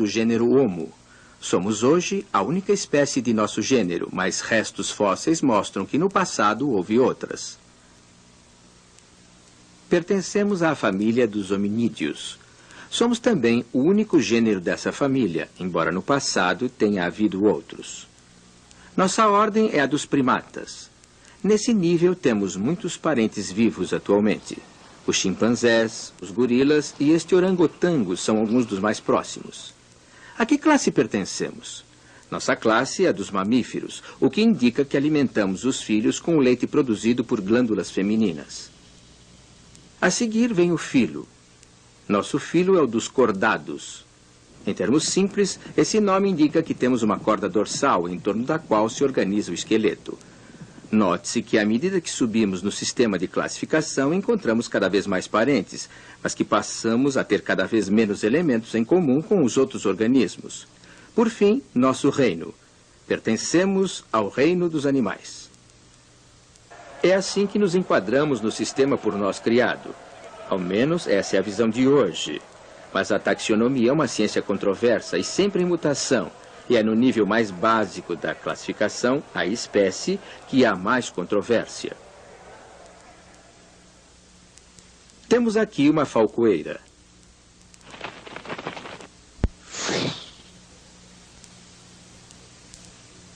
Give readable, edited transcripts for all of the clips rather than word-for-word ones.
do gênero Homo. Somos hoje a única espécie de nosso gênero, mas restos fósseis mostram que no passado houve outras. Pertencemos à família dos hominídeos. Somos também o único gênero dessa família, embora no passado tenha havido outros. Nossa ordem é a dos primatas. Nesse nível temos muitos parentes vivos atualmente. Os chimpanzés, os gorilas e este orangotango são alguns dos mais próximos. A que classe pertencemos? Nossa classe é a dos mamíferos, o que indica que alimentamos os filhos com o leite produzido por glândulas femininas. A seguir vem o filo. Nosso filo é o dos cordados. Em termos simples, esse nome indica que temos uma corda dorsal em torno da qual se organiza o esqueleto. Note-se que à medida que subimos no sistema de classificação, encontramos cada vez mais parentes, mas que passamos a ter cada vez menos elementos em comum com os outros organismos. Por fim, nosso reino. Pertencemos ao reino dos animais. É assim que nos enquadramos no sistema por nós criado. Ao menos essa é a visão de hoje. Mas a taxonomia é uma ciência controversa e sempre em mutação. E é no nível mais básico da classificação, a espécie, que há mais controvérsia. Temos aqui uma falcoeira.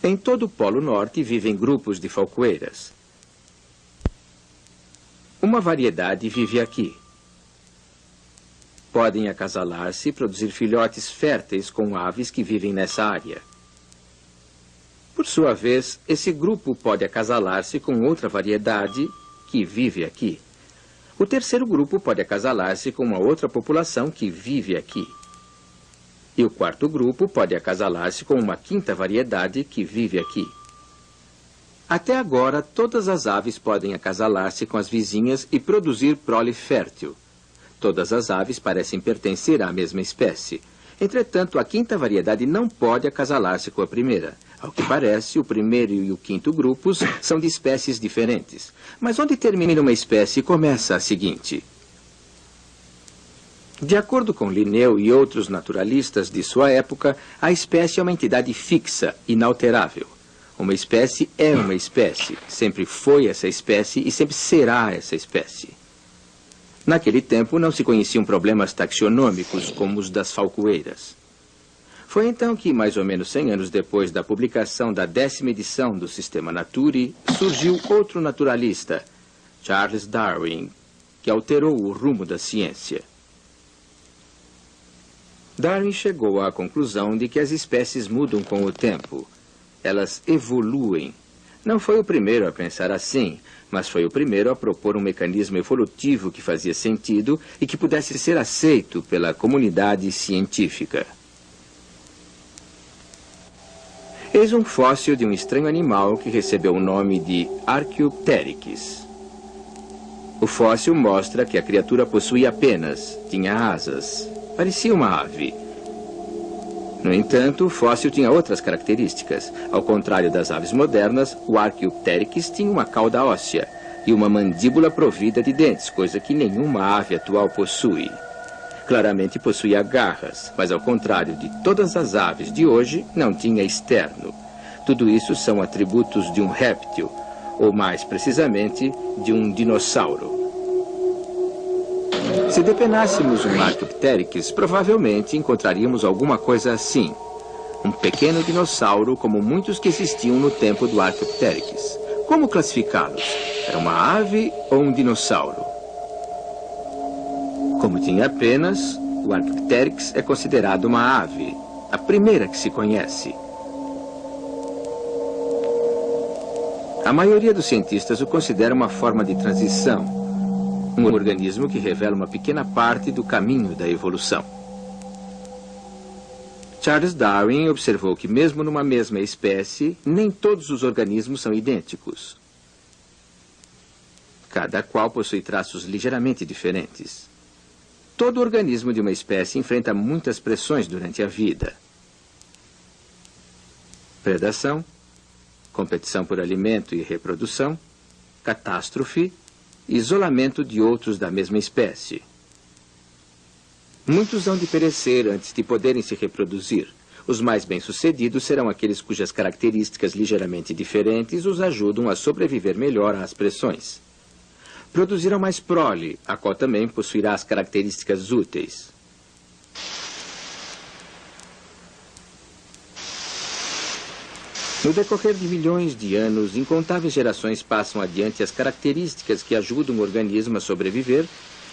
Em todo o Polo Norte vivem grupos de falcoeiras. Uma variedade vive aqui. Podem acasalar-se e produzir filhotes férteis com aves que vivem nessa área. Por sua vez, esse grupo pode acasalar-se com outra variedade que vive aqui. O terceiro grupo pode acasalar-se com uma outra população que vive aqui. E o quarto grupo pode acasalar-se com uma quinta variedade que vive aqui. Até agora, todas as aves podem acasalar-se com as vizinhas e produzir prole fértil. Todas as aves parecem pertencer à mesma espécie. Entretanto, a quinta variedade não pode acasalar-se com a primeira. Ao que parece, o primeiro e o quinto grupos são de espécies diferentes. Mas onde termina uma espécie, começa a seguinte. De acordo com Linneu e outros naturalistas de sua época, a espécie é uma entidade fixa, inalterável. Uma espécie é uma espécie, sempre foi essa espécie e sempre será essa espécie. Naquele tempo não se conheciam problemas taxonômicos como os das falcoeiras. Foi então que, mais ou menos 100 anos depois da publicação da 10ª edição do Sistema Naturae, surgiu outro naturalista, Charles Darwin, que alterou o rumo da ciência. Darwin chegou à conclusão de que as espécies mudam com o tempo. Elas evoluem. Não foi o primeiro a pensar assim, mas foi o primeiro a propor um mecanismo evolutivo que fazia sentido e que pudesse ser aceito pela comunidade científica. Eis um fóssil de um estranho animal que recebeu o nome de Archaeopteryx. O fóssil mostra que a criatura possuía penas, tinha asas, parecia uma ave. No entanto, o fóssil tinha outras características. Ao contrário das aves modernas, o Archaeopteryx tinha uma cauda óssea e uma mandíbula provida de dentes, coisa que nenhuma ave atual possui. Claramente possuía garras, mas ao contrário de todas as aves de hoje, não tinha externo. Tudo isso são atributos de um réptil, ou mais precisamente, de um dinossauro. Se depenássemos um Archaeopteryx, provavelmente encontraríamos alguma coisa assim. Um pequeno dinossauro como muitos que existiam no tempo do Archaeopteryx. Como classificá-los? Era uma ave ou um dinossauro? Como tinha penas, o Archaeopteryx é considerado uma ave, a primeira que se conhece. A maioria dos cientistas o considera uma forma de transição. Um organismo que revela uma pequena parte do caminho da evolução. Charles Darwin observou que mesmo numa mesma espécie, nem todos os organismos são idênticos. Cada qual possui traços ligeiramente diferentes. Todo organismo de uma espécie enfrenta muitas pressões durante a vida. Predação, competição por alimento e reprodução, catástrofe, isolamento de outros da mesma espécie. Muitos hão de perecer antes de poderem se reproduzir. Os mais bem-sucedidos serão aqueles cujas características ligeiramente diferentes os ajudam a sobreviver melhor às pressões. Produzirão mais prole, a qual também possuirá as características úteis. No decorrer de milhões de anos, incontáveis gerações passam adiante as características que ajudam o organismo a sobreviver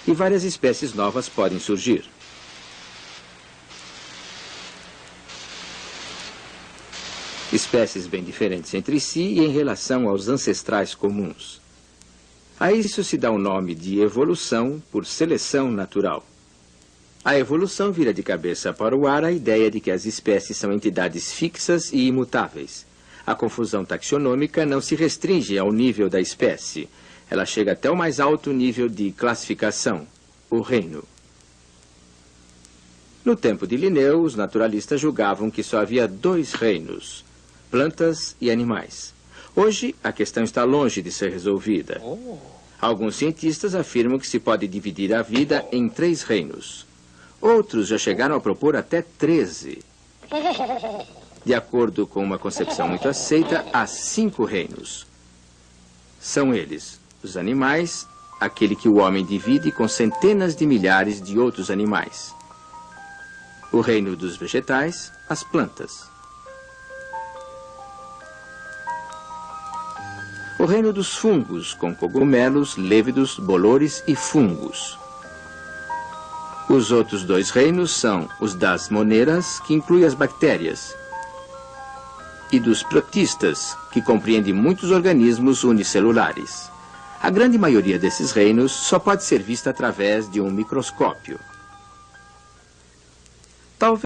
e várias espécies novas podem surgir. Espécies bem diferentes entre si e em relação aos ancestrais comuns. A isso se dá o nome de evolução por seleção natural. A evolução vira de cabeça para o ar a ideia de que as espécies são entidades fixas e imutáveis. A confusão taxonômica não se restringe ao nível da espécie. Ela chega até o mais alto nível de classificação, o reino. No tempo de Linneu, os naturalistas julgavam que só havia 2 reinos, plantas e animais. Hoje, a questão está longe de ser resolvida. Alguns cientistas afirmam que se pode dividir a vida em 3 reinos. Outros já chegaram a propor até 13. De acordo com uma concepção muito aceita, há 5 reinos. São eles: os animais, aquele que o homem divide com centenas de milhares de outros animais. O reino dos vegetais, as plantas. O reino dos fungos, com cogumelos, lévidos, bolores e fungos. Os outros 2 reinos são os das moneras, que inclui as bactérias, e dos protistas, que compreende muitos organismos unicelulares. A grande maioria desses reinos só pode ser vista através de um microscópio. Talvez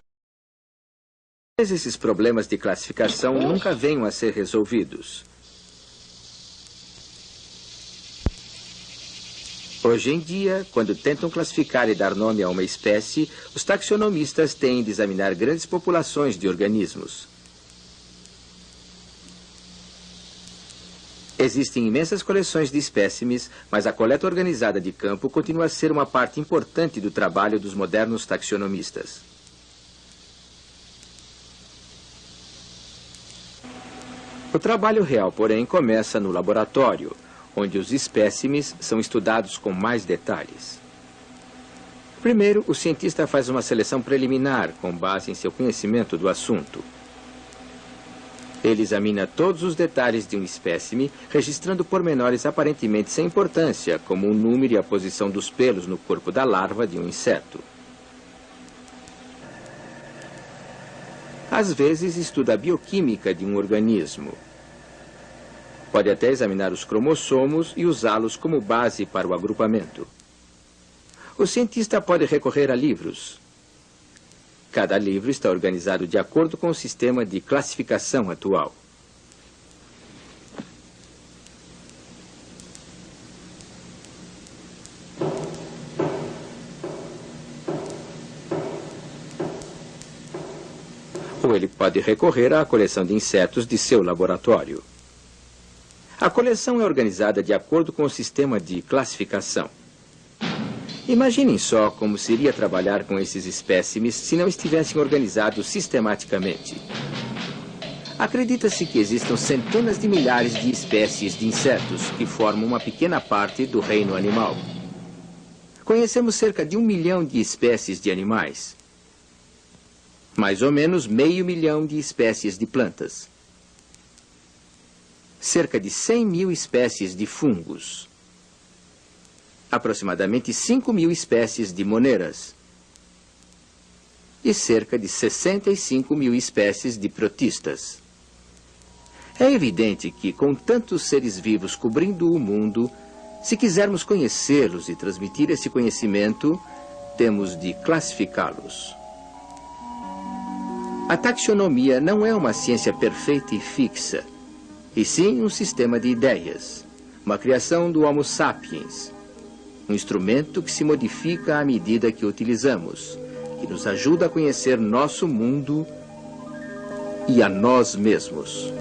esses problemas de classificação nunca venham a ser resolvidos. Hoje em dia, quando tentam classificar e dar nome a uma espécie, os taxonomistas têm de examinar grandes populações de organismos. Existem imensas coleções de espécimes, mas a coleta organizada de campo continua a ser uma parte importante do trabalho dos modernos taxonomistas. O trabalho real, porém, começa no laboratório, onde os espécimes são estudados com mais detalhes. Primeiro, o cientista faz uma seleção preliminar, com base em seu conhecimento do assunto. Ele examina todos os detalhes de um espécime, registrando pormenores aparentemente sem importância, como o número e a posição dos pelos no corpo da larva de um inseto. Às vezes, estuda a bioquímica de um organismo. Pode até examinar os cromossomos e usá-los como base para o agrupamento. O cientista pode recorrer a livros. Cada livro está organizado de acordo com o sistema de classificação atual. Ou ele pode recorrer à coleção de insetos de seu laboratório. A coleção é organizada de acordo com o sistema de classificação. Imaginem só como seria trabalhar com esses espécimes se não estivessem organizados sistematicamente. Acredita-se que existam centenas de milhares de espécies de insetos que formam uma pequena parte do reino animal. Conhecemos cerca de 1 milhão de espécies de animais. Mais ou menos 500 mil de espécies de plantas. Cerca de 100 mil espécies de fungos. Aproximadamente 5 mil espécies de moneras e cerca de 65 mil espécies de protistas. É evidente que, com tantos seres vivos cobrindo o mundo, se quisermos conhecê-los e transmitir esse conhecimento, temos de classificá-los. A taxonomia não é uma ciência perfeita e fixa, e sim um sistema de ideias, uma criação do Homo sapiens, um instrumento que se modifica à medida que o utilizamos, que nos ajuda a conhecer nosso mundo e a nós mesmos.